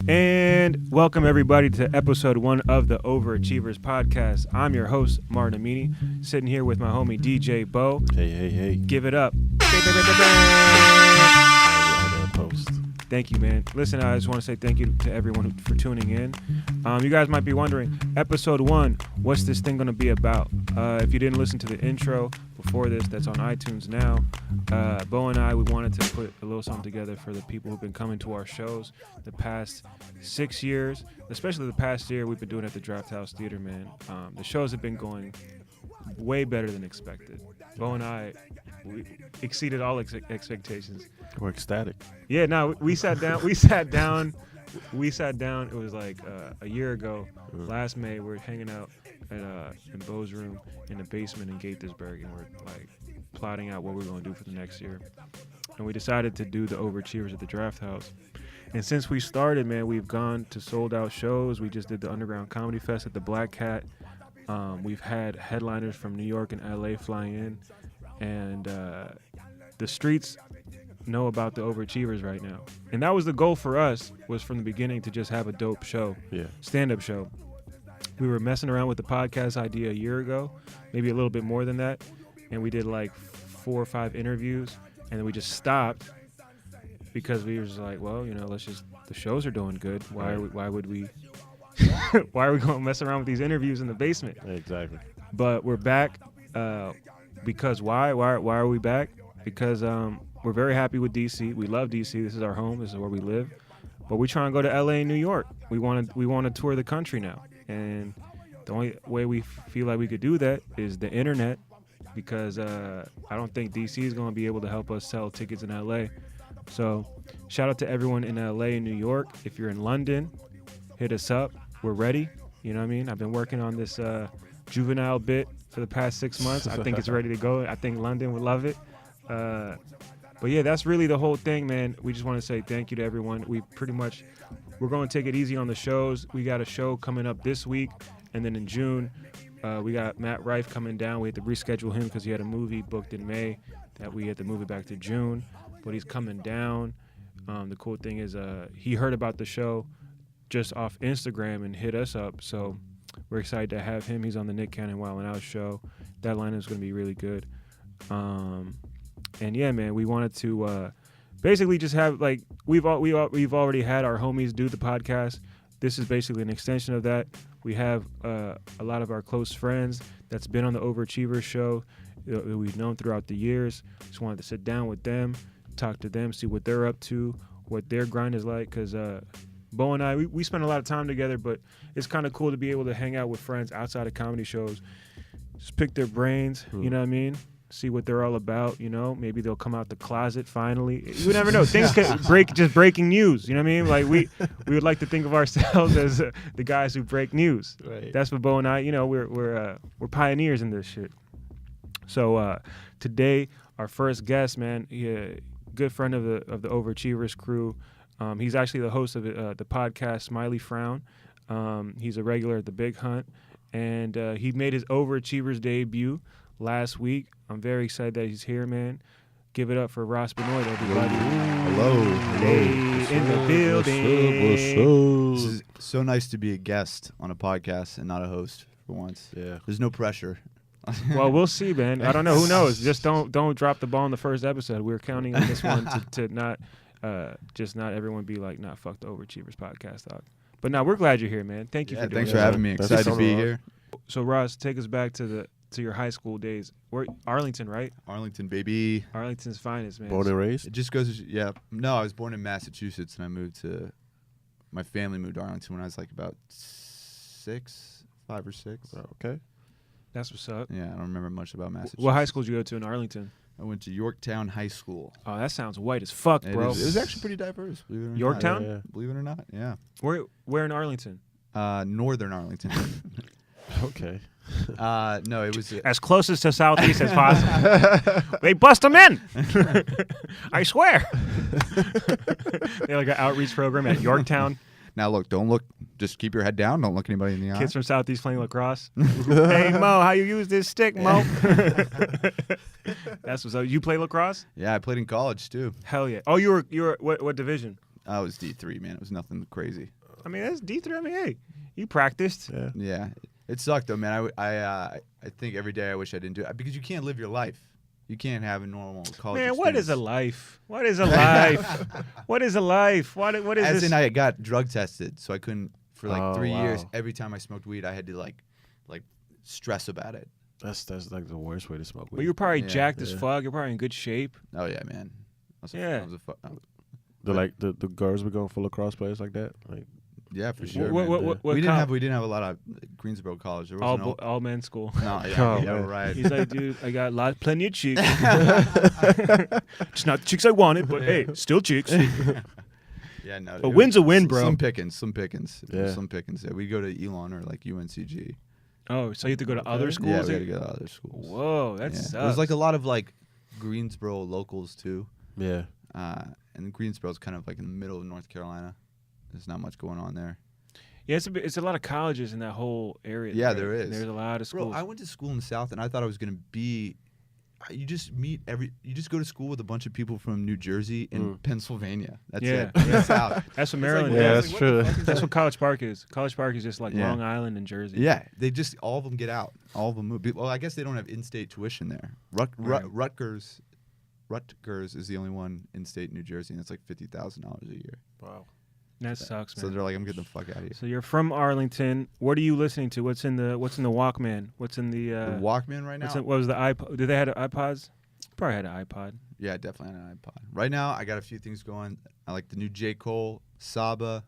And welcome everybody to episode 1 of the Overachievers podcast. I'm your host, Martin Amini, sitting here with my homie DJ Bo. Hey. Give it up. Thank you, man. Listen, I just want to say thank you to everyone for tuning in. You guys might be wondering, episode 1, what's this thing going to be about? If you didn't listen to the intro before this, that's on iTunes now. Bo and I, we wanted to put a little something together for the people who've been coming to our shows the past 6 years, especially the past year we've been doing at the Draft House Theater, man. The shows have been going way better than expected. Bo and I, we exceeded all expectations. We're ecstatic. Yeah, no, we sat down. It was like a year ago, last May. We were hanging out in Bo's room in the basement in Gaithersburg, and we're like plotting out what we're going to do for the next year. And we decided to do the Overachievers at the Draft House. And since we started, man, we've gone to sold out shows. We just did the Underground Comedy Fest at the Black Cat. We've had headliners from New York and LA flying in, and the streets know about the Overachievers right now. And that was the goal for us, was from the beginning to just have a dope show, stand-up show. We were messing around with the podcast idea a year ago, maybe a little bit more than that, and we did like 4 or 5 interviews, and then we just stopped because we were just like, well, you know, the shows are doing good. Why would we why are we going to mess around with these interviews in the basement? Exactly. But we're back because why are we back? Because we're very happy with DC. We love DC. This is our home. This is where we live. But we try and go to LA and New York. We want to tour the country now. And the only way we feel like we could do that is the internet, because I don't think DC is going to be able to help us sell tickets in LA. So shout out to everyone in LA and New York. If you're in London, hit us up. We're ready. You know what I mean? I've been working on this juvenile bit for the past 6 months. I think it's ready to go. I think London would love it. But yeah, that's really the whole thing, man. We just want to say thank you to everyone. We're going to take it easy on the shows. We got a show coming up this week, and then in June, we got Matt Rife coming down. We had to reschedule him because he had a movie booked in May that we had to move it back to June, but he's coming down. The cool thing is he heard about the show just off Instagram and hit us up, so we're excited to have him. He's on the Nick Cannon Wild 'N Out show. That lineup is going to be really good. And yeah, man, we wanted to basically just have, like, we've already had our homies do the podcast. This is basically an extension of that. We have a lot of our close friends that's been on the Overachievers show that we've known throughout the years. Just wanted to sit down with them, talk to them, see what they're up to, what their grind is like, because Bo and I, we spend a lot of time together, but it's kind of cool to be able to hang out with friends outside of comedy shows, just pick their brains, you know what I mean? See what they're all about, you know? Maybe they'll come out the closet finally. You never know. Things can breaking news, you know what I mean? Like, we would like to think of ourselves as the guys who break news. Right. That's what Bo and I, you know, we're pioneers in this shit. So today, our first guest, man, good friend of the Overachievers crew. He's actually the host of the podcast Smiley Frown. He's a regular at the Big Hunt, and he made his Overachievers debut last week. I'm very excited that he's here, man. Give it up for Ross Benoit, everybody. Hello. Hey, in the building. This is so nice to be a guest on a podcast and not a host for once. Yeah. There's no pressure. Well, we'll see, man. I don't know. Who knows? Just don't drop the ball in the first episode. We're counting on this one to not just not everyone be like, nah, fuck the Overachievers podcast, dog. But now we're glad you're here, man. Thank you for doing thanks it. for having me. Excited to be here. So Ross, take us back to your high school days. We're Arlington, right? Arlington, baby. Arlington's finest, man. Born and raised? It just goes, No, I was born in Massachusetts, and my family moved to Arlington when I was like about 5 or 6. Okay. That's what's up. Yeah, I don't remember much about Massachusetts. What high school did you go to in Arlington? I went to Yorktown High School. Oh, that sounds white as fuck, bro. It was actually pretty diverse, believe it or not. Yorktown? Yeah. Believe it or not, yeah. Where in Arlington? Northern Arlington. Okay. No, it was as close as to Southeast as possible. They bust them in. I swear. They had like an outreach program at Yorktown. Now look, don't look. Just keep your head down. Don't look anybody in the eye. Kids from Southeast playing lacrosse. Hey Mo, how you use this stick, Mo? That's what's up. You play lacrosse? Yeah, I played in college too. Hell yeah. Oh, you were what division? I was D3, man. It was nothing crazy. I mean, that's D3. I mean, hey, you practiced. Yeah. Yeah, it sucked though, man. I think every day I wish I didn't do it because you can't live your life. You can't have a normal college. Man, experience. what is a life? What is a life? What is a life? What is As this? in, I got drug tested, so I couldn't for like Oh, 3 years. wow. Every time I smoked weed, I had to like stress about it. That's like the worst way to smoke weed. Well, you're probably Yeah, jacked as yeah. fuck. You're probably in good shape. Oh yeah, man. Yeah. the girls were going for lacrosse players like that. Like Yeah, for sure. What- man. what we col- didn't have a lot of Greensboro College. There all wasn't all men's school. no, yeah, Oh, yeah, man. right. He's like, dude, I got plenty of chicks. Just not the chicks I wanted, but hey, still chicks. Yeah, no. A win's a win, s- bro. Some pickings. Yeah. Some pickings. Yeah, we go to Elon or like UNCG. Oh, so you have to go to other schools? Yeah, we had to go to other schools. Whoa, that Yeah. sucks. There's like a lot of like Greensboro locals too. yeah. And Greensboro's kind of like in the middle of North Carolina. There's not much going on there. Yeah, it's a lot of colleges in that whole area. Yeah, right? there is. There's a lot of Bro, schools. I went to school in the South, and I thought I was gonna be. You just go to school with a bunch of people from New Jersey and Pennsylvania. That's Yeah, it. The South. That's what It's like, Maryland Yeah, is. that's what true. the fuck is That's that? what College Park is. College Park is just like Yeah. Long Island and Jersey. Yeah, they just all of them get out. All of them move. Well, I guess they don't have in-state tuition there. Right. Rutgers is the only one in-state New Jersey, and it's like $50,000 a year. Wow. That sucks, man. So they're like, I'm getting the fuck out of here. So you're from Arlington. What are you listening to? What's in the Walkman? What's in the The Walkman right now? what was the iPod? Did they have iPods? Probably had an iPod. Yeah, definitely on an iPod. Right now, I got a few things going. I like the new J. Cole, Saba.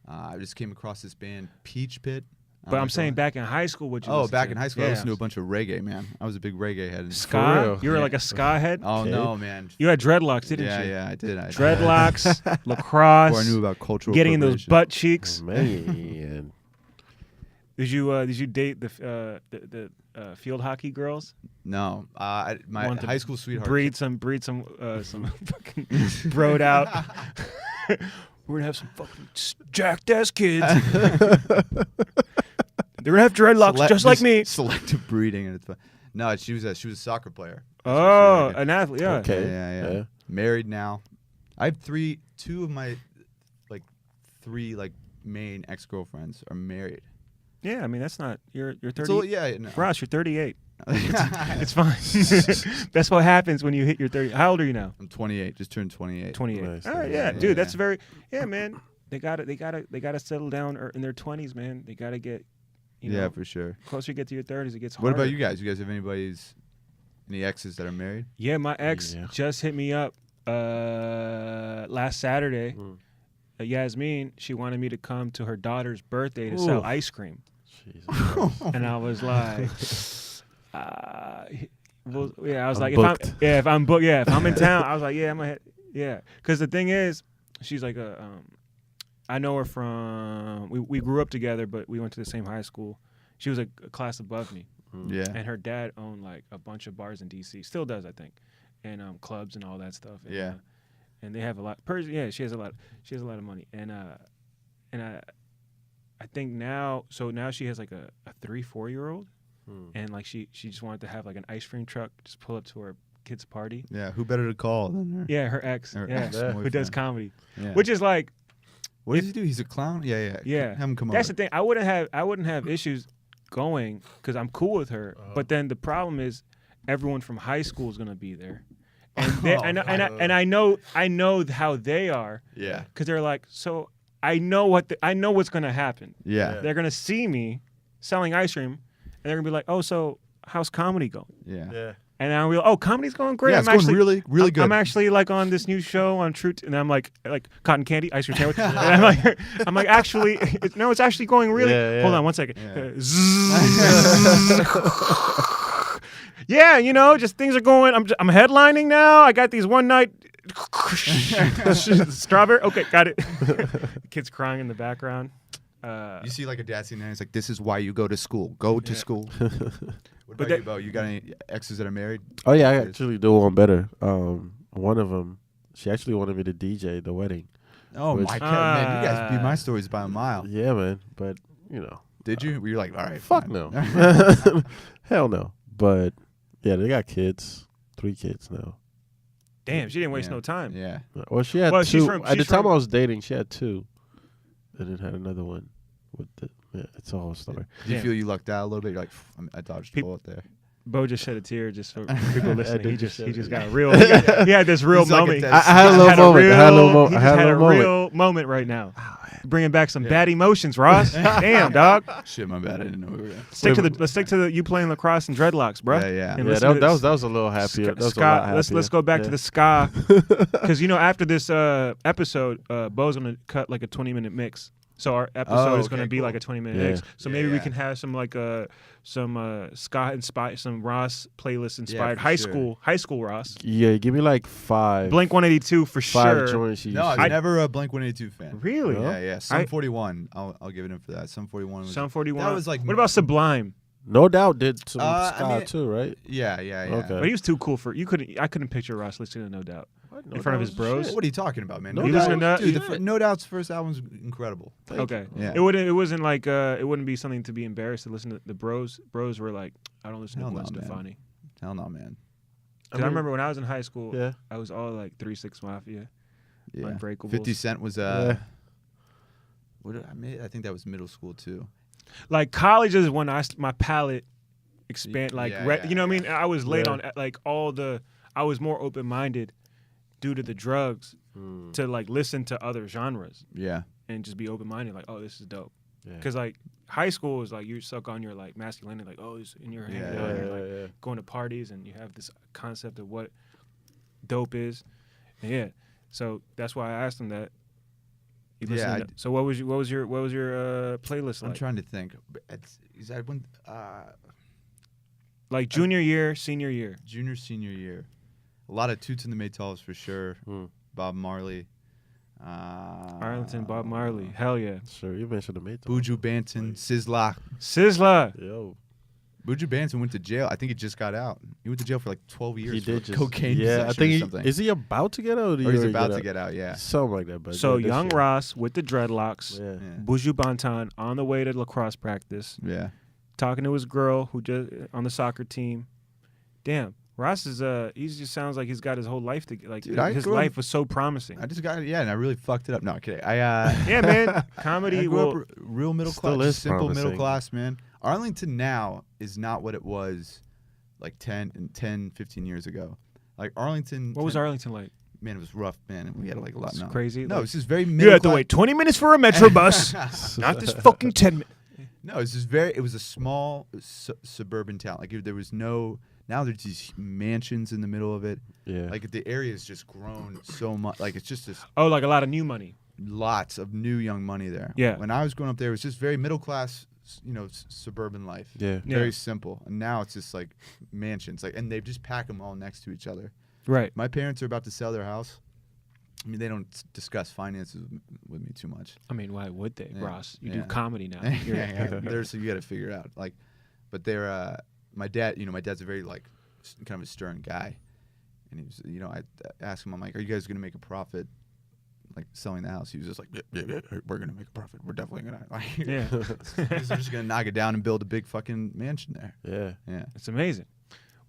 I just came across this band, Peach Pit. But I'm saying back in high school, what you Oh, listen back to? in high school, I Yeah. listened to a bunch of reggae, man. I was a big reggae head. Ska? real? You were Yeah. like a ska head? Oh, Okay. no, man. You had dreadlocks, didn't Yeah, you? yeah, I did. Dreadlocks, lacrosse, Before I knew about cultural getting in those appropriation. butt cheeks. Man. Did you date the field hockey girls? No, my Want to high school sweetheart. Breed some fucking broed out. We're gonna have some fucking jacked ass kids. They're gonna have dreadlocks just like me. Selective breeding, and it's fun. No, she was a soccer player. Oh, That's what she was. an athlete. Yeah. Okay. Yeah. Married now. I have two of my three main ex-girlfriends are married. Yeah. I mean, that's not. You're 30. So yeah, no. Ross, you're 38. It's fine. That's what happens when you hit your 30. How old are you now? I'm 28. Just turned 28. 28. Nice, All right. nice. Yeah, Yeah, dude. That's yeah. very. Yeah, man. They gotta settle down in their 20s, man. They gotta get. You Yeah, know, for sure. closer you get to your 30s, it gets What harder. about you guys? You guys have any exes that are married? Yeah, my ex Yeah. just hit me up last Saturday. Mm. Yasmin, she wanted me to come to her daughter's birthday to sell Ooh. ice cream, Jesus. and I was like, well, yeah, I was I'm like, booked. if I'm booked, yeah, if I'm in town, I was like, yeah, I'm gonna hit, yeah, because the thing is, she's like I know her from we grew up together, but we went to the same high school. She was a class above me. Yeah. And her dad owned like a bunch of bars in DC, still does, I think, and clubs and all that stuff. And, Yeah. And they have a lot. She has a lot. She has a lot of money, and I think now. So now she has like a 3-4-year-old, and like she just wanted to have like an ice cream truck, just pull up to her kid's party. Yeah. Who better to call than her? Yeah, her ex. Her Yeah, ex-boyfriend. who does comedy, Yeah. which is like, What does he do? He's a clown. Yeah. yeah. Have him come That's over. the thing. I wouldn't have issues going because I'm cool with her. But then the problem is everyone from high school is gonna be there, and I know how they are Yeah. because they're like, so I know what's gonna happen. Yeah. They're gonna see me selling ice cream, and they're gonna be like, oh, so how's comedy going? Yeah. Yeah. And I'll be like, oh, comedy's going great. Yeah, I'm it's going actually, really, really good. I'm actually like on this new show on and I'm like cotton candy, ice cream sandwich. And I'm like, actually, it's actually going really. Yeah, yeah. Hold on one second. Yeah. Yeah, just things are going. I'm headlining now. I got these one night strawberry. Okay, got it. Kids crying in the background. You see like a dad sitting there, he's like, this is why you go to school. Go to school. What But about you, Bo? You got any exes that are married? Oh yeah, I actually do one better. One of them, she actually wanted me to DJ the wedding. Oh, Which- my God, man. You guys beat my stories by a mile. Yeah, man. But Did you? Were you like, all right, fuck fine. no, hell no. But yeah, they got kids, 3 kids now. Damn, she didn't waste Yeah. no time. Yeah. Well, she had Well, she's 2. from- At the she's time from- I was dating, she had 2. And then had another one with the. Yeah, it's a whole story. Do you Damn. feel you lucked out a little bit? You're like, I dodged a Peop- bullet there. Bo just shed a tear just for people listening. did He just just shed a got tear. a real. He had this real He's like a moment. dead I had a little moment. I had a little He I just had had a a moment. real moment right now. Bringing back some bad emotions, Ross. Damn, dog. Shit, my bad. I didn't know we were gonna. Let's stick to the you playing lacrosse and dreadlocks, bro. Yeah, yeah. And Yeah, listen to that was a little happier. That was a lot ska. happier. Let's go back to Yeah. the ska, because after this episode, Bo's gonna cut like a 20-minute mix. So our episode is gonna okay, be cool. like a 20-minute Yeah. mix. So Yeah, maybe we yeah. can have some like some ska inspired, some Ross playlist inspired for high sure. school Ross. Yeah, give me like 5. Blink 182 for 5 sure. joints. No, I was never a Blink 182 fan. Really? No? Yeah, yeah. Sum 41. I'll give it in for that. Sum 41 was. Sum 41. That was like. What about Sublime? No Doubt did some I ska mean- too, right? Yeah, yeah, yeah. Okay. But he was too cool for you. I couldn't picture Ross listening to No Doubt. No In front of his Doubt bros? shit. What are you talking about, man? No You listen to Doubt, that? Dude, yeah. No Doubt's first album's incredible. Okay. Yeah. It wasn't like it wouldn't be something to be embarrassed to listen to. The bros were like, I don't listen Hell to no, Gwen man. Stefani. Hell no, man. Because I remember when I was in high school, Yeah. I was all like 3-6 Mafia, Yeah. Unbreakables. 50 Cent was. Yeah. What did I made? I think that was middle school too. Like college is when my palate expand. Like Yeah, yeah, you know what I mean? I was late Yeah. on like all the. I was more open minded due to the drugs to like listen to other genres Yeah. and just be open minded. Like, oh, this is dope. Yeah. Because like high school is like you're stuck on your like masculinity. Like, oh, it's in your Yeah, hand. yeah, You're yeah, like yeah. going to parties and you have this concept of what dope is. And yeah. So that's why I asked him that. You Yeah, listening to- so what was your playlist I'm like? trying to think. Is that when Like junior year, senior year. junior senior year? A lot of Toots and the Maytals for sure. Bob Marley. Arlington, Bob Marley. Hell yeah. Sure, you mentioned the mate. Buju Banton, Sizzla. Sizzla. Yo, Buju Banton went to jail. I think he just got out. He went to jail for like 12 years. he did for just cocaine Yeah, I possession think or he something. is he about to get out, or he's about to get out. Yeah. something like that. But So yeah, this young year. Ross with the dreadlocks, Yeah. Yeah. Buju Banton on the way to lacrosse practice, Yeah. talking to his girl who just on the soccer team. Damn, Ross is he just sounds like he's got his whole life to like. Dude, I his grew up- life was so promising. I just got it. Yeah, and I really fucked it up. No, kidding. Yeah, man, I comedy grew will. up real middle Still class, is just simple middle promising. class, man. Arlington now is not what it was like 10, 15 years ago. Like Arlington. What was Arlington like? Man, it was rough, man. We had like a lot. It's No, crazy. No, like, it's just very you middle had to class. wait 20 minutes for a metro bus. Not this fucking 10 minutes. No, it's just very. It was a small suburban town. Like there was no. Now there's these mansions in the middle of it. Yeah. Like the area has just grown so much. Like it's just this Oh, like a lot of new money. lots of new young money there. Yeah. When I was growing up there, it was just very middle class, suburban life. Yeah. Very Yeah. simple. And now it's just like mansions. Like, and they just pack them all next to each other. Right. My parents are about to sell their house. I mean, they don't discuss finances with me too much. I mean, why would they, Yeah. Ross? You do Yeah. comedy now. Yeah, You're- yeah. So you got to figure it out. Like, but they're my dad. My dad's a very like kind of a stern guy, and he was. I asked him, I'm like, "Are you guys gonna make a profit, like selling the house?" He was just like, "Yeah, we're gonna make a profit. We're definitely gonna." Like, Yeah. They're just gonna knock it down and build a big fucking mansion there. Yeah. Yeah. It's amazing.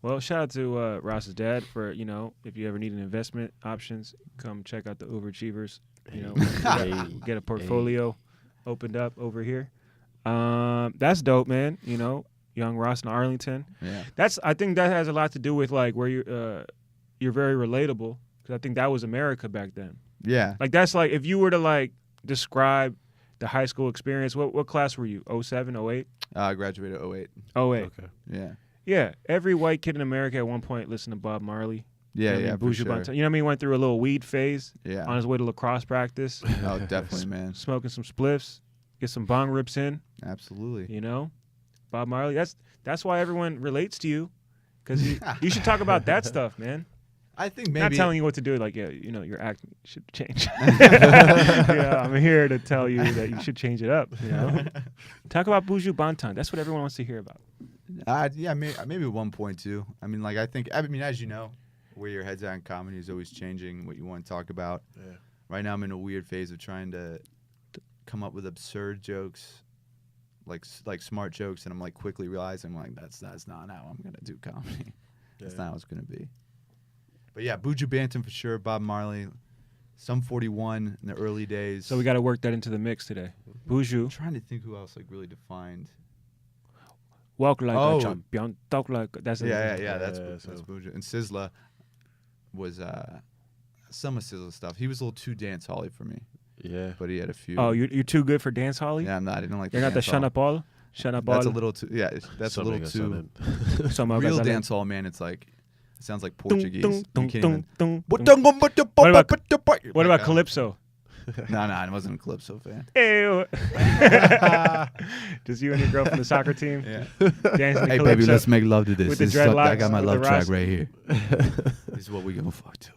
Well, shout out to Ross's dad for, if you ever need an investment options, come check out the Overachievers. Hey. Get a portfolio opened up over here. That's dope, man. Young Ross in Arlington. Yeah. I think that has a lot to do with like where you're very relatable, because I think that was America back then. Yeah. Like that's like if you were to like describe the high school experience, what class were you? 07, 08? I graduated 08. 08. Okay. Yeah. Yeah, every white kid in America at one point listened to Bob Marley. Yeah. You know what I Yeah. mean? For Buju sure. Banton. You know what I mean? Went through a little weed phase on Yeah. his way to lacrosse practice, Oh, definitely, man. smoking some spliffs, get some bong rips in. Absolutely. Bob Marley. That's why everyone relates to you, because you should talk about that stuff, man. I think maybe. Not telling you what to do. Like, your act should change. Yeah, I'm here to tell you that you should change it up. Talk about Buju Banton. That's what everyone wants to hear about. Yeah, maybe 1.2. I mean, like, as you know, where your head's at in comedy is always changing what you want to talk about. Yeah. Right now, I'm in a weird phase of trying to come up with absurd jokes, like smart jokes, and I'm like quickly realizing like that's not how I'm gonna do comedy. That's not how it's gonna be. But yeah, Buju Banton for sure. Bob Marley, Sum 41 in the early days. So we got to work that into the mix today. Buju, I'm trying to think who else like really defined. walk like Oh. a champion, talk like that's Yeah. That's so- Buju. And Sizzla was some of Sizzla stuff. He was a little too dance hally for me, Yeah. but he had a few. Oh, you're too good for dance holly. yeah, I'm not. I don't like. You're not the shut up all. Shut up all. That's a little too. Yeah, that's a little too. Some Real guys- dance hall, man. It's like it sounds like Dung, Portuguese. dung, You dung, can't dung, even. dung, What dung. about What about Calypso? No, I wasn't a Calypso fan. Ew. Just you and your girl from the soccer team Yeah. dancing to Hey, Calypso. baby, let's make love to this. With the This is something- I dreadlocks, got my with the love track Ross. right here. This is what we gonna fuck to.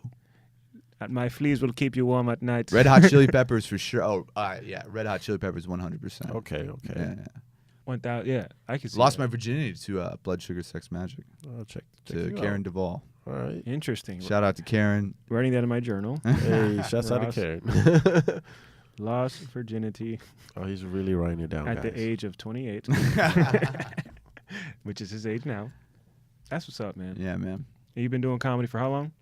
My fleas will keep you warm at night. Red Hot Chili Peppers for sure. Oh, yeah. Red Hot Chili Peppers 100%. Okay. Yeah. 1,000. Yeah, I can see. Lost that. my virginity to Blood Sugar Sex Magic I'll check to you Karen out. Duvall. All right. Interesting. Shout out to Karen. Writing that in my journal. Hey, shouts out to Ross. Karen. Lost virginity Oh, he's really writing it down, at guys. the age of 28, which is his age now. That's what's up, man. Yeah, man. And you've been doing comedy for how long?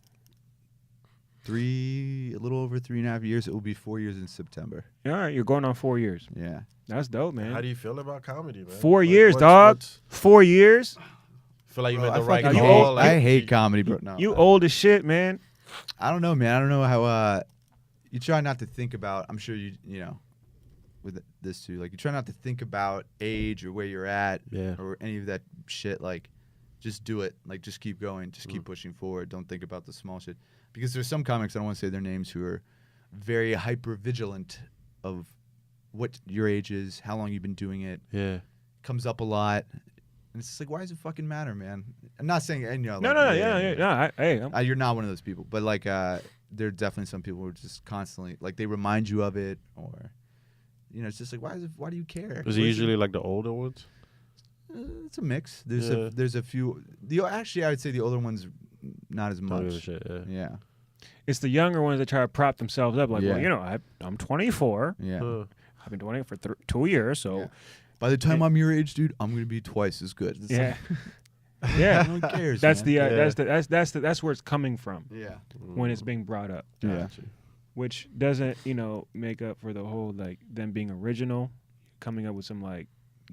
A little over 3.5 years. It will be 4 years in September. All right, you're going on 4 years. Yeah. That's dope, man. How do you feel about comedy, man? 4 years, dog. 4 years. Feel like you Bro, made the I right fucking call. hate- I hate comedy, bro. No, You old as shit, man. I don't know, man. I don't know how you try not to think about. I'm sure you know with this too. Like you try not to think about age or where you're at, Yeah. or any of that shit. Like just do it. Like just keep going. Just keep pushing forward. Don't think about the small shit. Because there's some comics, I don't want to say their names, who are very hyper vigilant of what your age is, how long you've been doing it. Yeah. Comes up a lot. And it's just like, why does it fucking matter, man? I'm not saying, and, you know, No, like, no, yeah. No, hey, I'm- you're not one of those people, but like, there are definitely some people who are just constantly like they remind you of it, or you know, it's just like, why do you care? Is it usually like the older ones? It's a mix. There's Yeah. there's a few. Actually, I would say the older ones not as Don't give a much. shit, yeah. Yeah, it's the younger ones that try to prop themselves up. Like, Yeah. well, you know, I'm 24. yeah. Huh. I've been doing it for 2 years, so Yeah. By the time I'm your age, dude, I'm gonna be twice as good. It's yeah, like, yeah. no one cares. That's man. the Yeah. that's where it's coming from yeah. when it's being brought up, Yeah. Gotcha. which doesn't make up for the whole like them being original, coming up with some like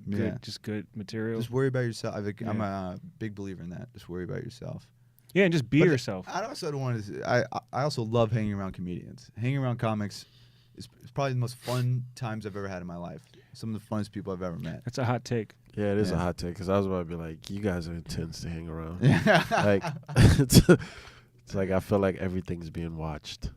Yeah. good material. Just worry about yourself. I'm Yeah. a big believer in that. Just worry about yourself. Yeah, and just be But yourself. I also don't want to. I also love hanging around comedians. Hanging around comics is probably the most fun times I've ever had in my life. Some of the funnest people I've ever met. That's a hot take. Yeah, it is a Yeah. hot take because I was about to be like, you guys are intense to hang around. Yeah. Like, it's like I feel like everything's being watched.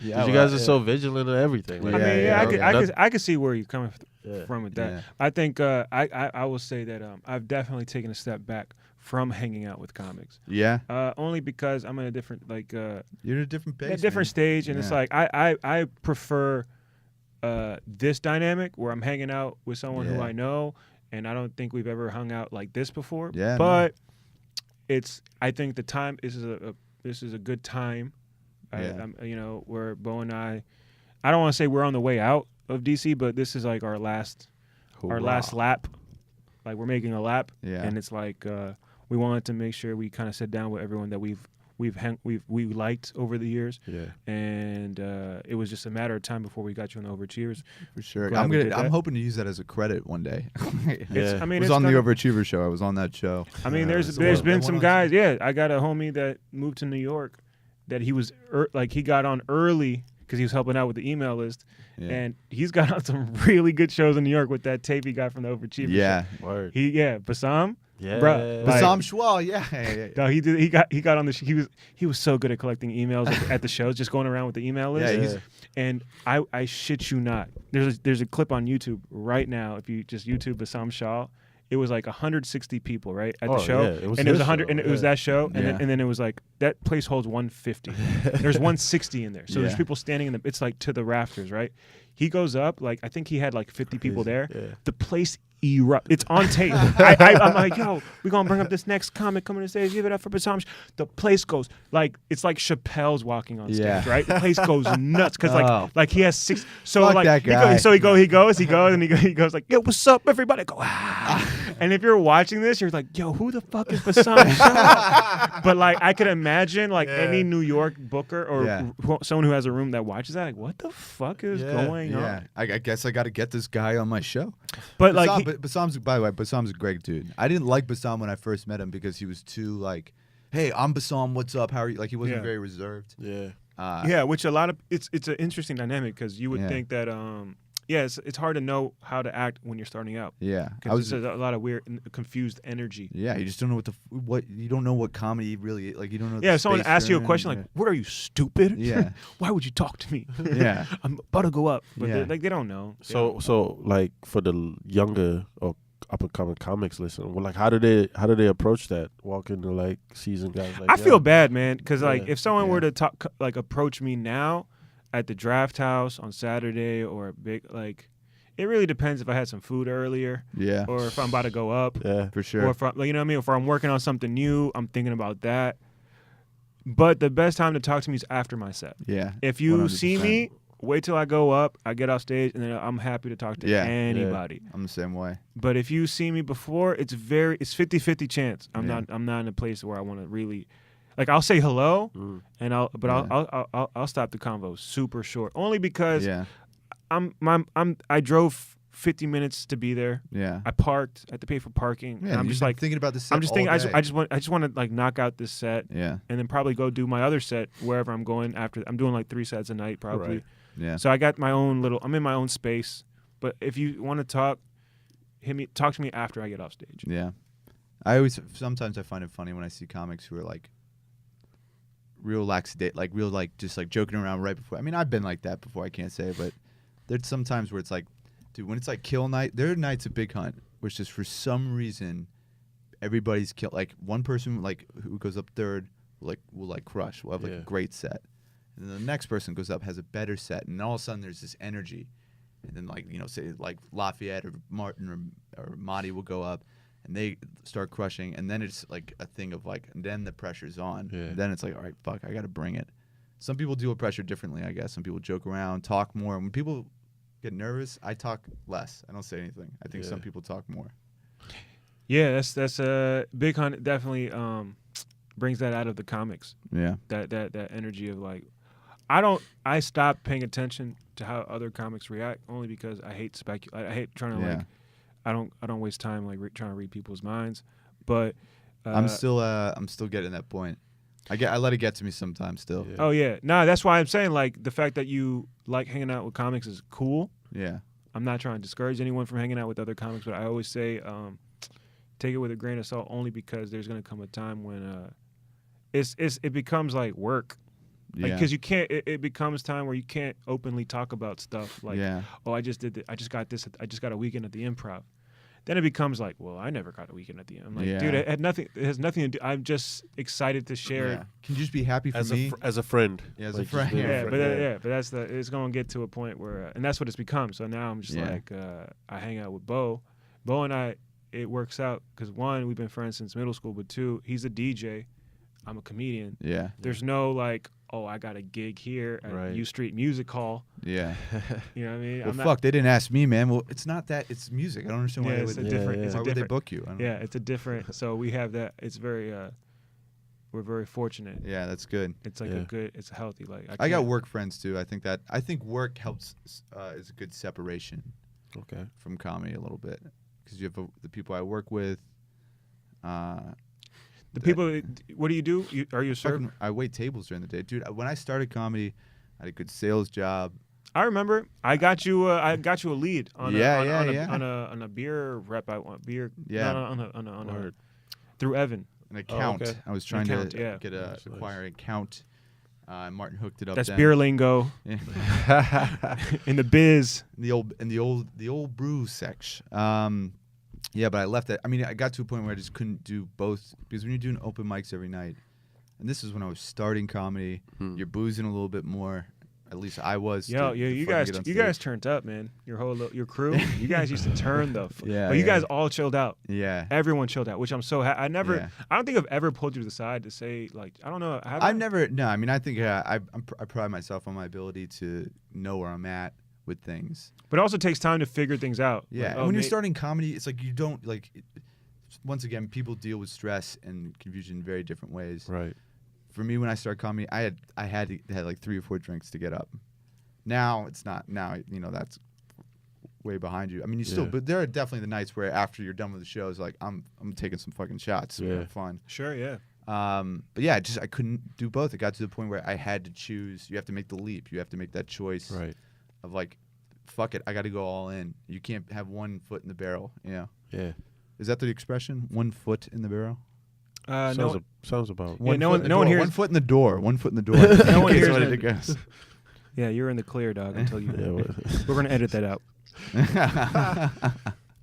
Yeah, 'Cause you guys are so vigilant of everything. Like, I mean, yeah, I could see where you're coming yeah. from with that. Yeah. I think I will say that I've definitely taken a step back from hanging out with comics. Yeah. Only because I'm in a different You're at a different pace. a different man. stage, and it's Yeah. like I prefer this dynamic where I'm hanging out with someone who Yeah. I know, and I don't think we've ever hung out like this before. Yeah, no. but I think the time this is a good time. Yeah. Where Bo and I don't want to say we're on the way out of DC, but this is like our last lap. Like we're making a lap, Yeah. and it's like we wanted to make sure we kind of sit down with everyone that we liked over the years, Yeah. and it was just a matter of time before we got you on the Overachievers. For sure. Glad we did I'm that. hoping to use that as a credit one day. Yeah. I mean, I was it's on the gonna- Overachievers show. I was on that show. I mean, it's there's the been one some on- guys. Yeah, I got a homie that moved to New York, that he was he got on early because he was helping out with the email list, Yeah. and he's got on some really good shows in New York with that tape he got from the Overachievers. Yeah. Word. Bassam. Yeah. Bruh, like- Bassam Schwal. Yeah. No, he got on the he was so good at collecting emails at the shows, just going around with the email list. Yeah, he's- And I shit you not. There's a clip on YouTube right now. If you just YouTube Bassam Shaw, it was like 160 people right at the Oh, show, yeah, it was and it was his 100, show, and it was yeah. that show, and, Yeah. then, and then it was like that place holds 150. There's 160 in there, so there's Yeah. people standing in the. It's like to the rafters, right? He goes up, like I think he had like 50 people there. Yeah. The place erupt. It's on tape. I'm like, yo, we're gonna bring up this next comic coming to stage. Give it up for Bassam. The place goes like it's like Chappelle's walking on stage, Yeah. right? The place goes nuts because Oh. like he has six. So Fuck like that he goes, guy. so he goes and he goes like, yo, what's up, everybody? Go And if you're watching this, you're like, yo, who the fuck is Bassam? But like, I could imagine like any New York booker or someone who has a room that watches that, like, what the fuck is going on? I guess I got to get this guy on my show. But Bassam, like, Bassam's, by the way, Bassam's a great dude. I didn't like Bassam when I first met him because he was too like, hey, I'm Bassam, what's up? How are you? Like, he wasn't very reserved. Yeah. Which a lot of it's an interesting dynamic because you would think that it's hard to know how to act when you're starting out. Yeah, because there's a lot of weird, confused energy. Yeah, you just don't know what you don't know what comedy really like. You don't know. Yeah, if someone asks you a question like, "What are you, stupid? Yeah, why would you talk to me? Yeah, I'm about to go up." But they don't know. So like for the younger or up and coming comics listening, well, like how do they approach that? Walk into like seasoned guys like I feel bad, man, because like if someone were to approach me now at the Draft House on Saturday or a big like, it really depends if I had some food earlier, or if I'm about to go up, for sure, or if you know what I mean, if I'm working on something new, I'm thinking about that. But the best time to talk to me is after my set. Yeah, if you 100%. see me, wait till I go up, I get off stage, and then I'm happy to talk to anybody. I'm the same way. But if you see me before, it's 50-50 chance. I'm not in a place where I want to really, like, I'll say hello, and I'll stop the convo super short, only because I drove 50 minutes to be there. Yeah, I parked. I had to pay for parking. Yeah, and I'm just like thinking about this. I'm just thinking. I just want to like knock out this set. Yeah, and then probably go do my other set wherever I'm going after. I'm doing like 3 sets a night probably. Right. Yeah. So I got my own little. I'm in my own space. But if you want to talk, talk to me after I get off stage. Yeah. Sometimes I find it funny when I see comics who are like real real like just like joking around right before. I mean, I've been like that before. I can't say, but there's some times where it's like, dude, when it's like kill night, there are nights at Big Hunt where it's just for some reason everybody's killed. Like one person like who goes up third will crush. We'll have like a great set, and then the next person goes up has a better set, and all of a sudden there's this energy, and then like say like Lafayette or Martin or Marty will go up, and they start crushing, and then it's like a thing of like, and then the pressure's on. Yeah. And then it's like, all right, fuck, I got to bring it. Some people deal with pressure differently, I guess. Some people joke around, talk more. When people get nervous, I talk less. I don't say anything. I think some people talk more. Yeah, that's Big Hunt definitely brings that out of the comics. Yeah. That energy of like, I stopped paying attention to how other comics react only because I hate I hate trying to like, I don't waste time like trying to read people's minds, but I'm still getting that point. I let it get to me sometimes still. Yeah. Oh yeah, no, that's why I'm saying like the fact that you like hanging out with comics is cool. Yeah, I'm not trying to discourage anyone from hanging out with other comics, but I always say take it with a grain of salt only because there's gonna come a time when it becomes like work. Like, because you can't, it becomes time where you can't openly talk about stuff like, oh, I just got a weekend at the Improv. Then it becomes like, well, I never got a weekend at the end. I'm like, dude, it has nothing to do. I'm just excited to share. Yeah. Can you just be happy for me as a friend? Yeah, as like a friend. But that's it's gonna get to a point where, and that's what it's become. So now I'm just like, I hang out with Bo. Bo and I, it works out because one, we've been friends since middle school, but two, he's a DJ. I'm a comedian. Yeah. There's no like, oh, I got a gig here at U Street Music Hall. Yeah. You know what I mean? Well, fuck, they didn't ask me, man. Well, it's not that. It's music. I don't understand why they would. Why would they book you? I don't know. It's a different. So we have that. It's very. We're very fortunate. Yeah, that's good. It's like a good. It's healthy. Like I got work friends too. I think work helps is a good separation. Okay. From comedy a little bit because you have the people I work with. The people, what do you do? Are you a server? I wait tables during the day, dude. When I started comedy, I had a good sales job. I remember. I got you a lead on on a beer rep. I want beer. Yeah. On through Evan. An account. Oh, okay. I was trying to acquire an account. Martin hooked it up. That's beer lingo. Yeah. In the biz. The old brew section. Yeah, but I left that. I mean, I got to a point where I just couldn't do both because when you're doing open mics every night, and this is when I was starting comedy, you're boozing a little bit more. At least I was. You guys turned up, man. Your crew, you guys used to turn the. You guys all chilled out. Yeah. Everyone chilled out, which I'm so happy. I don't think I've ever pulled you to the side to say like, I don't know. I've never. No, I mean, I think I pride myself on my ability to know where I'm at with things. But it also takes time to figure things out. Yeah, Like, and when you're may- starting comedy, it's like you don't like. Once again, people deal with stress and confusion in very different ways. Right. For me, when I started comedy, I had like 3 or 4 drinks to get up. Now it's not. Now that's way behind you. I mean, you still, Yeah. but there are definitely the nights where after you're done with the shows, like I'm taking some fucking shots. So Yeah. have fun. Sure, yeah. But yeah, I couldn't do both. It got to the point where I had to choose. You have to make the leap. You have to make that choice Right. of like, fuck it, I got to go all in. You can't have one foot in the barrel. Yeah. Is that the expression? 1 foot in the barrel? Sounds about. Yeah, no one hears. 1 foot in the door. 1 foot in the door. No one In case hears what it. it goes. Yeah, you're in the clear, dog. Until you. Yeah, We're gonna edit that out.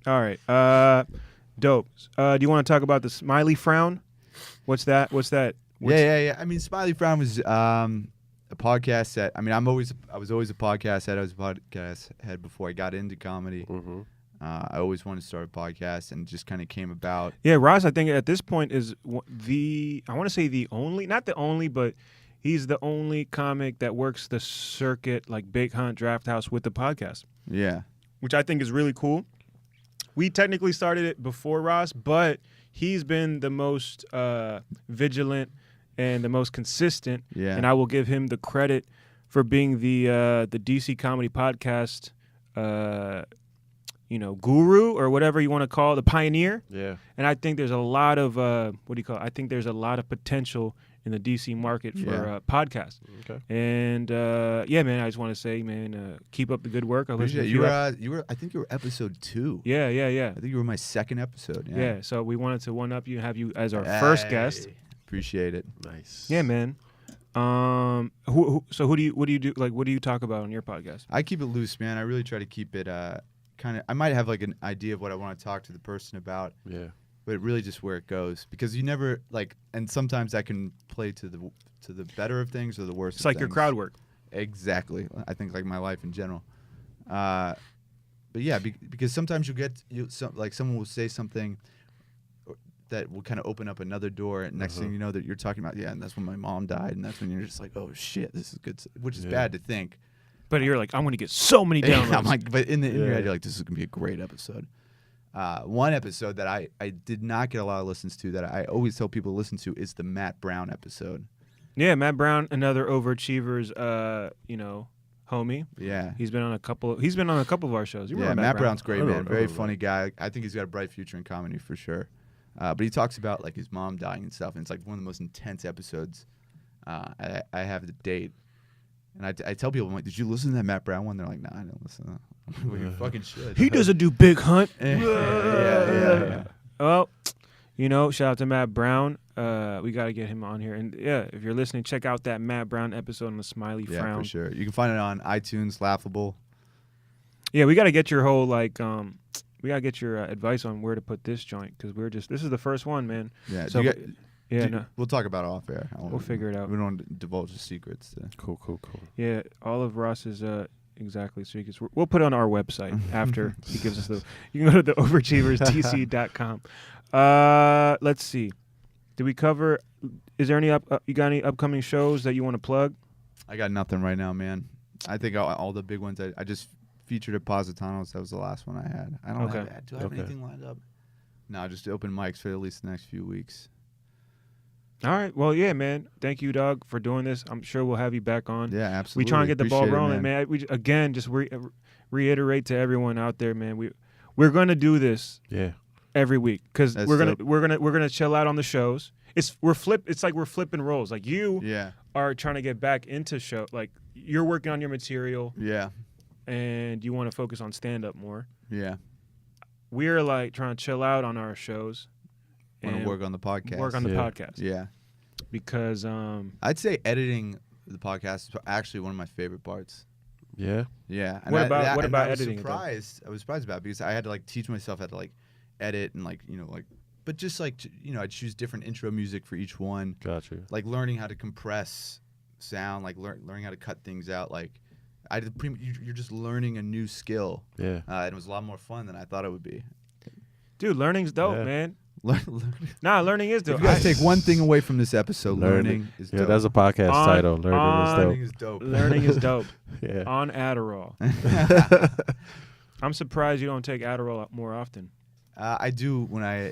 All right. Dope. Do you want to talk about the smiley frown? What's that? Yeah. I mean, Smiley Frown was a podcast that. I mean, I was always a podcast head. I was a podcast head before I got into comedy. Mm-hmm. I always wanted to start a podcast, and it just kind of came about. Yeah, Ross, I think at this point is I want to say not the only, but he's the only comic that works the circuit like Big Hunt, Draft House with the podcast, Yeah. which I think is really cool. We technically started it before Ross, but he's been the most vigilant and the most consistent, Yeah. and I will give him the credit for being the DC Comedy Podcast guru or whatever you want to call it, the pioneer. Yeah. And I think there's a lot of I think there's a lot of potential in the DC market for podcasts. Okay. And yeah, man, I just want to say, man, keep up the good work. I listened to You were. I think you were episode 2. Yeah. I think you were my second episode. Yeah. So we wanted to one up you and have you as our first guest. Appreciate it. Nice. Yeah, man. So what do you do? Like, what do you talk about on your podcast? I keep it loose, man. I really try to keep it kind of. I might have like an idea of what I want to talk to the person about. Yeah. But really just where it goes, because you never like, and sometimes that can play to the better of things or the worst. It's of like your things. crowd work. Exactly. I think like my life in general. But yeah, because sometimes someone will say something that will kind of open up another door, and next thing you know that you're talking about, and that's when my mom died, and that's when you're just like, oh shit, this is good, which is bad to think. But you're like, I'm going to get so many downloads. I'm like, but in your head, you're like, this is gonna be a great episode. One episode that I did not get a lot of listens to that I always tell people to listen to is the Matt Brown episode. Yeah, Matt Brown, another Overachievers, homie. Yeah. He's been on a couple of our shows. You Yeah, remember Matt Brown's great, I man. don't Very know funny guy. I think he's got a bright future in comedy for sure. But he talks about like his mom dying and stuff, and it's like one of the most intense episodes I have to date. And I tell people, I'm like, did you listen to that Matt Brown one? They're like, nah, I didn't listen to that. I'm like, well, you fucking should. He doesn't do Big Hunt. Yeah. Well, shout out to Matt Brown. We got to get him on here. And yeah, if you're listening, check out that Matt Brown episode on the Smiley Yeah, Frown. for sure. You can find it on iTunes, Laughable. Yeah, we got to get your whole we got to get your advice on where to put this joint, because this is the first one, man. Yeah. So, We'll talk about it off air. We'll figure it out. We don't want to divulge the secrets. Cool. Yeah, all of Ross's exactly. So we'll put it on our website after he gives us you can go to the overachieversdc.com. Let's see. Did we cover? Is there any you got any upcoming shows that you want to plug? I got nothing right now, man. I think all the big ones. I just featured at Positanos. That was the last one I had. I don't have. Do I have anything lined up? No, just open mics for at least the next few weeks. All right. Well, yeah, man. Thank you, Doug, for doing this. I'm sure we'll have you back on. Yeah, absolutely. We try and get the ball Appreciate it, rolling, man. We again just reiterate to everyone out there, man. We're gonna do this every week because we're gonna chill out on the shows. It's like we're flipping roles. Like you are trying to get back into show. Like you're working on your material. Yeah. And you want to focus on stand up more. Yeah. We're like trying to chill out on our shows. Want to work on the podcast. Work on the podcast. Yeah. Because I'd say editing the podcast is actually one of my favorite parts. Yeah. Yeah. And what about editing? I was surprised about it because I had to like teach myself how to like edit and but just like I'd choose different intro music for each one. Gotcha. Like learning how to compress sound, like learning how to cut things out. Like you're just learning a new skill. Yeah. And it was a lot more fun than I thought it would be. Dude, learning's dope, man. Nah, learning is If dope. you guys take one thing away from this episode, learning is dope. Yeah, that's a podcast title. Learning is dope. Learning is dope. Yeah. On Adderall. I'm surprised you don't take Adderall more often. I do when I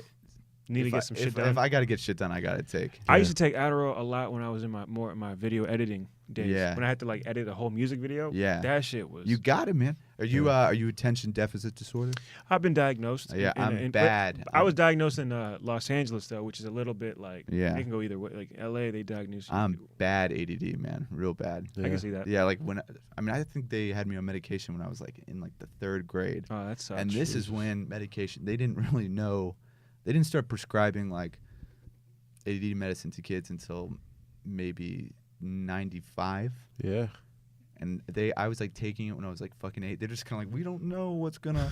Need to get some shit done. If I got to get shit done, I got to take. I used to take Adderall a lot when I was in my video editing days. Yeah. When I had to like edit a whole music video. Yeah. That shit was. You got it, man. Are you attention deficit disorder? I've been diagnosed. Yeah, I'm bad. I was diagnosed in Los Angeles though, which is a little bit like Yeah. it can go either way. Like LA, they diagnose you. I'm bad ADD, man. Real bad. I can see that. Yeah, like I think they had me on medication when I was like in like the 3rd grade. Oh, that sucks. And this is when medication, they didn't really know, they didn't start prescribing like ADD medicine to kids until maybe 95. Yeah. And I was like taking it when I was like fucking 8. They're just kind of like, we don't know what's gonna,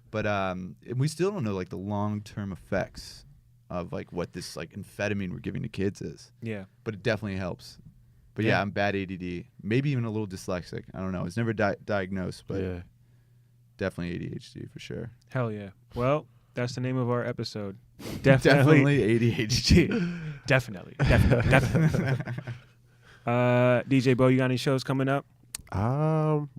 but and we still don't know like the long-term effects of like what this like amphetamine we're giving to kids is. Yeah. But it definitely helps. But yeah, I'm bad ADD, maybe even a little dyslexic. I don't know. It's never diagnosed, but Yeah. definitely ADHD for sure. Hell yeah. Well, that's the name of our episode. Definitely ADHD. Definitely. DJ Bo, you got any shows coming up?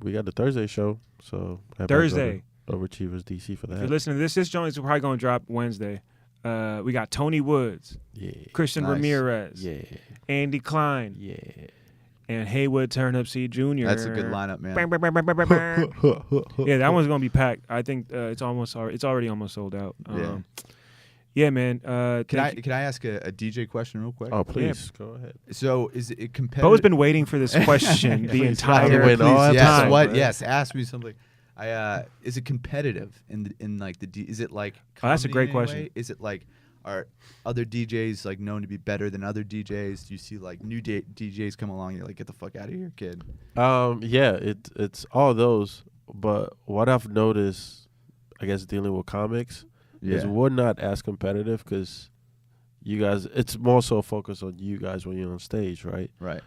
We got the Thursday show, so Thursday. Overachievers DC for that. If you're listening to this joint is probably gonna drop Wednesday. We got Tony Woods, Yeah. Christian Nice. Ramirez, Yeah. Andy Klein, Yeah. and Haywood Turnipseed Jr. That's a good lineup, man. Bang, bang, bang, bang, bang, bang. Yeah, that one's gonna be packed. I think it's already almost sold out. Yeah, man. Can I ask a DJ question real quick? Oh, please go ahead. So is it competitive? Bo's been waiting for this question the entire Wait, Please, all yes, time, what? man. Yes, ask me something. Is it competitive in like is it like? Oh, that's a comedy great in any question. way? Is it like, are other DJs like known to be better than other DJs? Do you see like new DJs come along? You're like, get the fuck out of here, kid. Yeah, it's all those. But what I've noticed, I guess, dealing with comics, is we're not as competitive because you guys, it's more so focused on you guys when you're on stage, right? Right.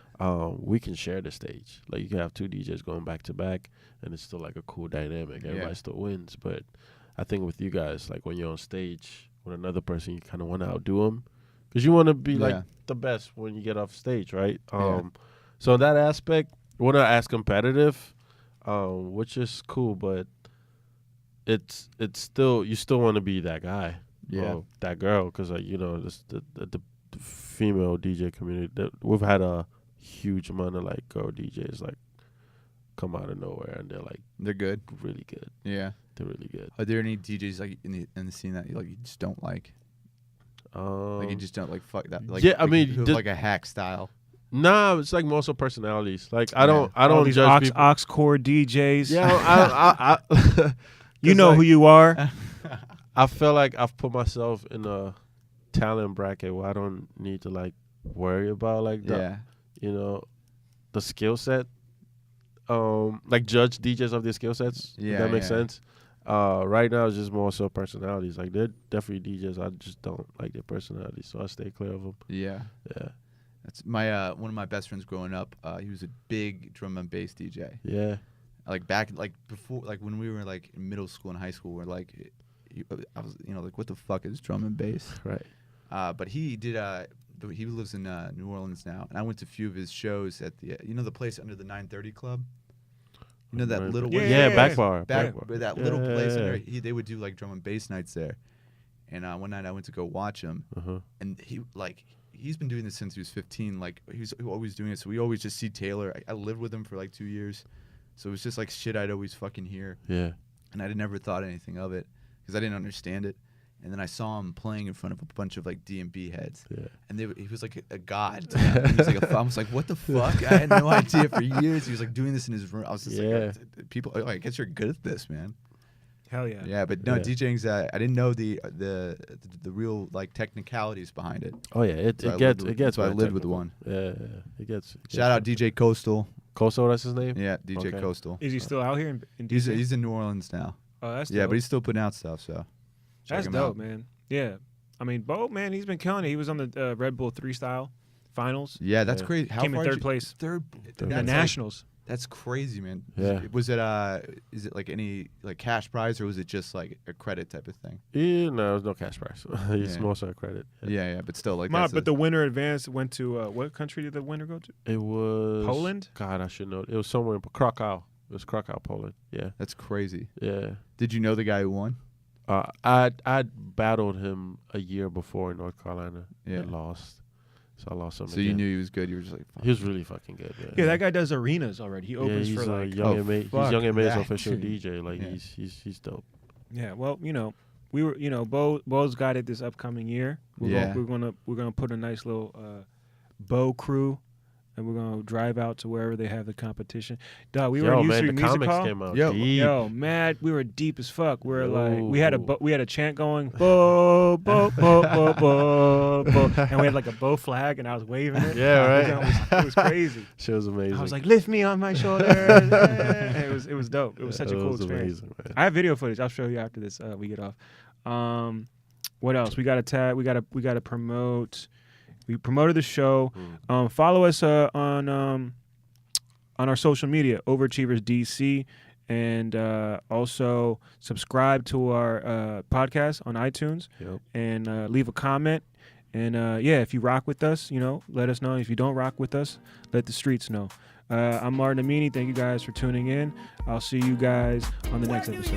We can share the stage. Like you can have 2 DJs going back to back, and it's still like a cool dynamic. Everybody still wins. But I think with you guys, like when you're on stage with another person, you kind of want to outdo them because you want to be like the best when you get off stage, right? So in that aspect, we're not as competitive, which is cool, but it's still, you still want to be that guy, or that girl, because the female DJ community, we've had a huge amount of like girl DJs like come out of nowhere, and They're good. really good. Yeah. They're really good. Are there any DJs like in the scene that you just don't like? Like you just don't like fuck that. Like, yeah, I like, mean, who have, like a hack style. Nah, it's like most of personalities. Like I Yeah. don't all these judge people. aux core DJs. Yeah, I you know like, who you are. I feel like I've put myself in a talent bracket where I don't need to like worry about like the the skill set. Like judge DJs of their skill sets. Yeah, if that makes yeah. sense. Right now it's just more so personalities. Like they're definitely DJs. I just don't like their personalities, so I stay clear of them. Yeah. Yeah. That's my one of my best friends growing up. He was a big drum and bass DJ. Yeah. Like back, like before, like when we were like in middle school and high school, we're like, I was, like, what the fuck is drum and bass? Right. But he did. He lives in New Orleans now, and I went to a few of his shows at the, the place under the 930 Club. You know that little back bar. That little place under. They would do like drum and bass nights there, and one night I went to go watch him, and he's been doing this since he was 15. Like he's always doing it, so we always just see Taylor. I lived with him for like 2 years, so it was just like shit I'd always fucking hear. Yeah. And I never thought anything of it because I didn't understand it. And then I saw him playing in front of a bunch of like D&B heads, and he was like a god. To them. He was like I was like, what the fuck? I had no idea for years. He was like doing this in his room. I was just like, people. I guess you're good at this, man. Hell yeah. Yeah, but no, DJing's. I didn't know the real like technicalities behind it. Oh yeah, it gets. So I very lived with technical. one. Yeah, it gets. Shout out DJ Coastal. Coastal, that's his name. Yeah, DJ Okay. Coastal. Is he still out here in He's DC? he's in New Orleans now. Oh, that's Yeah, dope. but he's still putting out stuff. So check That's him dope, out. man. Yeah. I mean, Bo, man, he's been killing it. He was on the Red Bull 3 Style finals. Yeah, that's Yeah. crazy. How Came in far third did you- place. Third. The that's Nationals. That's crazy, man. Yeah. Was it is it like any like cash prize or was it just like a credit type of thing? Yeah, no, there's no cash prize. It's Yeah. mostly a credit. Yeah, but still like But the winner advanced went to what country did the winner go to? It was Poland? God, I should know. It was somewhere in Krakow. It was Krakow, Poland. Yeah, that's crazy. yeah. Did you know the guy who won? I'd battled him a year before in North Carolina and lost. So I lost him. So you knew he was good. You were just like, fuck. He was really fucking good. Man. Yeah, that guy does arenas already. He opens he's for like Young and He's Young and May's that. official DJ. Like Yeah. he's dope. Yeah, well, we were, Bo's got it this upcoming year. We're gonna put a nice little Bo crew, and we're gonna drive out to wherever they have the competition. Dog, we were in man, U the Street Music comics Hall. came out Yo. deep. Yo, mad, we were deep as fuck. We were like, Yo. we had a chant going, Bo, Bo, Bo, Bo, Bo, Bo, and we had like a Bo flag, and I was waving it. Yeah, right. It was crazy. Shit was amazing. I was like, lift me on my shoulders. it was dope. It was such a cool experience. Amazing, man. I have video footage. I'll show you after this. We get off. What else? We got to tag. We got to promote. We promoted the show. Follow us on our social media, Overachievers DC, and also subscribe to our podcast on iTunes. Yep. And leave a comment. And if you rock with us, let us know. If you don't rock with us, let the streets know. I'm Martin Amini. Thank you guys for tuning in. I'll see you guys on the next episode.